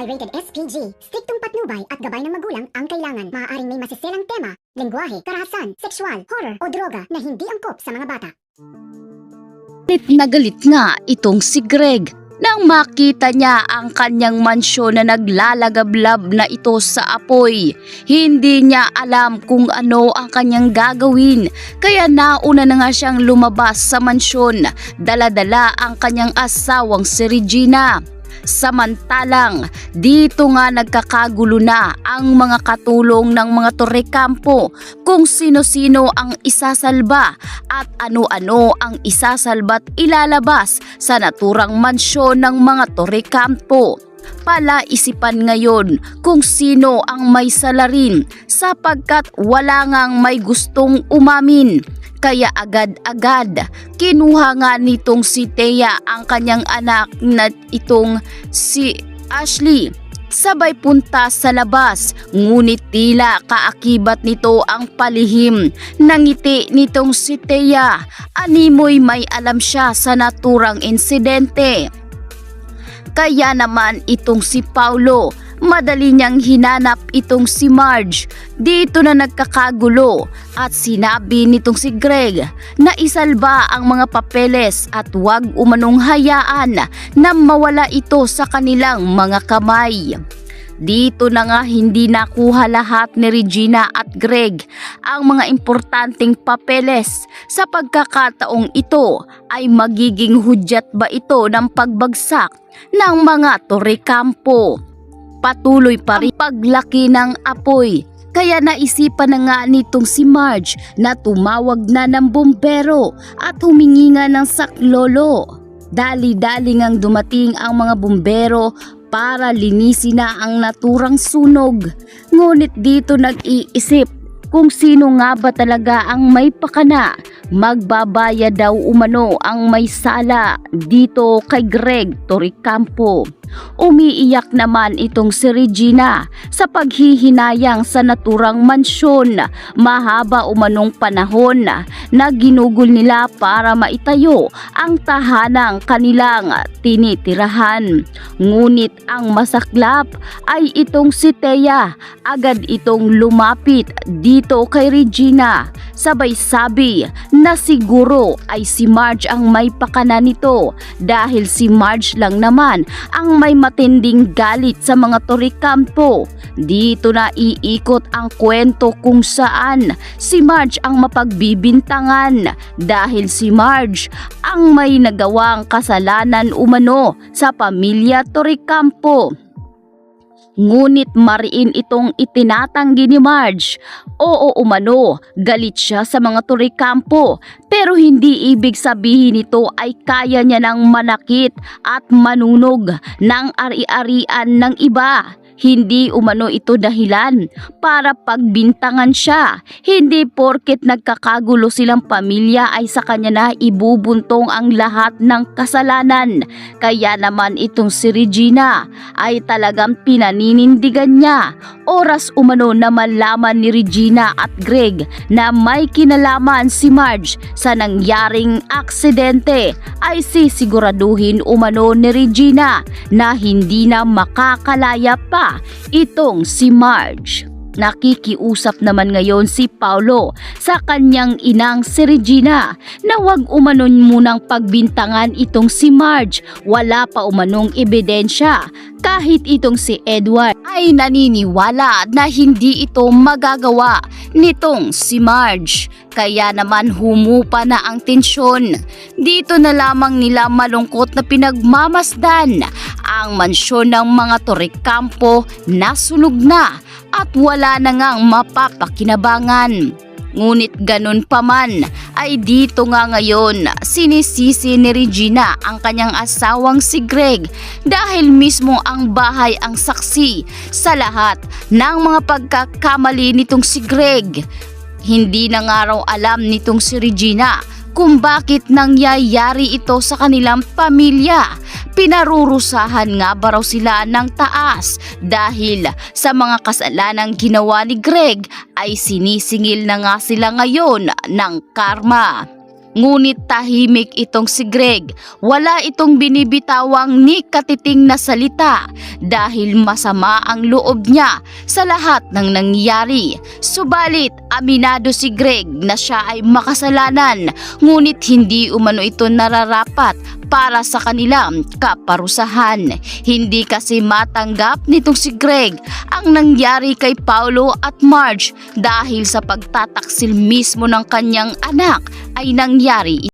rated SPG. Striktong patnubay at gabay ng magulang ang kailangan. Maaaring may masiselang tema, lengguwahe, karahasan, sexual, horror o droga na hindi angkop sa mga bata. Galit na galit nga itong si Greg nang makita niya ang kanyang mansyon na naglalagablab na ito sa apoy. Hindi niya alam kung ano ang kanyang gagawin, kaya nauna na nga siyang lumabas sa mansyon, dala-dala ang kanyang asawang si Regina. Samantalang dito nga nagkakagulo na ang mga katulong ng mga Torrecampo kung sino-sino ang isasalba at ano-ano ang isasalba't ilalabas sa naturang mansyon ng mga Torrecampo. Palaisipan ngayon kung sino ang may salarin sapagkat wala ngang may gustong umamin. Kaya agad-agad kinuha nga nitong si Thea ang kanyang anak na itong si Ashley. Sabay punta sa labas, ngunit tila kaakibat nito ang palihim ng ngiti nitong si Thea. Animoy may alam siya sa naturang insidente. Kaya naman itong si Paulo, madali niyang hinanap itong si Marge. Dito na nagkakagulo at sinabi nitong si Greg na isalba ang mga papeles at huwag umanong hayaan na mawala ito sa kanilang mga kamay. Dito na nga hindi nakuha lahat ni Regina at Greg ang mga importanteng papeles. Sa pagkakataong ito ay magiging hudyat ba ito ng pagbagsak ng mga Torrecampo? Patuloy pa rin paglaki ng apoy, kaya naisipan na nga nitong si Marge na tumawag na ng bumbero at humingi nga ng saklolo. Dali-dali ngang dumating ang mga bumbero para linisin na ang naturang sunog. Ngunit dito nag-iisip kung sino nga ba talaga ang may pakana. Magbabayad daw umano ang may sala dito kay Greg Torrecampo. Umiiyak naman itong si Regina sa paghihinayang sa naturang mansyon. Mahaba umanong panahon na ginugol nila para maitayo ang tahanang kanilang tinitirahan. Ngunit ang masaklap ay itong si Thea. Agad itong lumapit dito kay Regina. Sabay sabi na siguro ay si Marge ang may pakana nito dahil si Marge lang naman ang may matinding galit sa mga Torrecampo. Dito na iikot ang kwento kung saan si Marge ang mapagbibintangan dahil si Marge ang may nagawang kasalanan umano sa pamilya Torrecampo. Ngunit mariin itong itinatanggi ni Marge. Oo umano, galit siya sa mga Torrecampo, pero hindi ibig sabihin nito ay kaya niya ng manakit at manunog ng ari-arian ng iba. Hindi umano ito dahilan para pagbintangan siya. Hindi porket nagkakagulo silang pamilya ay sa kanya na ibubuntong ang lahat ng kasalanan. Kaya naman itong si Regina ay talagang pinaninindigan niya. Oras umano na malaman ni Regina at Greg na may kinalaman si Marge sa nangyaring aksidente ay sisiguraduhin umano ni Regina na hindi na makakalaya pa itong si Marge. Nakikiusap naman ngayon si Paulo sa kanyang inang si Regina na wag umanon munang pagbintangan itong si Marge. Wala pa umanong ebidensya. Kahit itong si Edward ay naniniwala na hindi ito magagawa nitong si Marge. Kaya naman humupa na ang tensyon. Dito na lamang nila malungkot na pinagmamasdan ang mansyon ng mga Torrecampo na sunog na at wala na ngang mapapakinabangan. Ngunit ganun pa man ay dito nga ngayon sinisisi ni Regina ang kanyang asawang si Greg dahil mismo ang bahay ang saksi sa lahat ng mga pagkakamali nitong si Greg. Hindi na nga raw alam nitong si Regina kung bakit nangyayari ito sa kanilang pamilya. Pinarurusahan nga ba raw sila ng taas dahil sa mga kasalanang ginawa ni Greg ay sinisingil na nga sila ngayon ng karma. Ngunit tahimik itong si Greg. Wala itong binibitawang ni katiting na salita dahil masama ang loob niya sa lahat ng nangyayari. Subalit aminado si Greg na siya ay makasalanan, ngunit hindi umano ito nararapat para sa kanilang kaparusahan. Hindi kasi matanggap nitong si Greg ang nangyari kay Paulo at Marge dahil sa pagtataksil mismo ng kanyang anak ay nangyari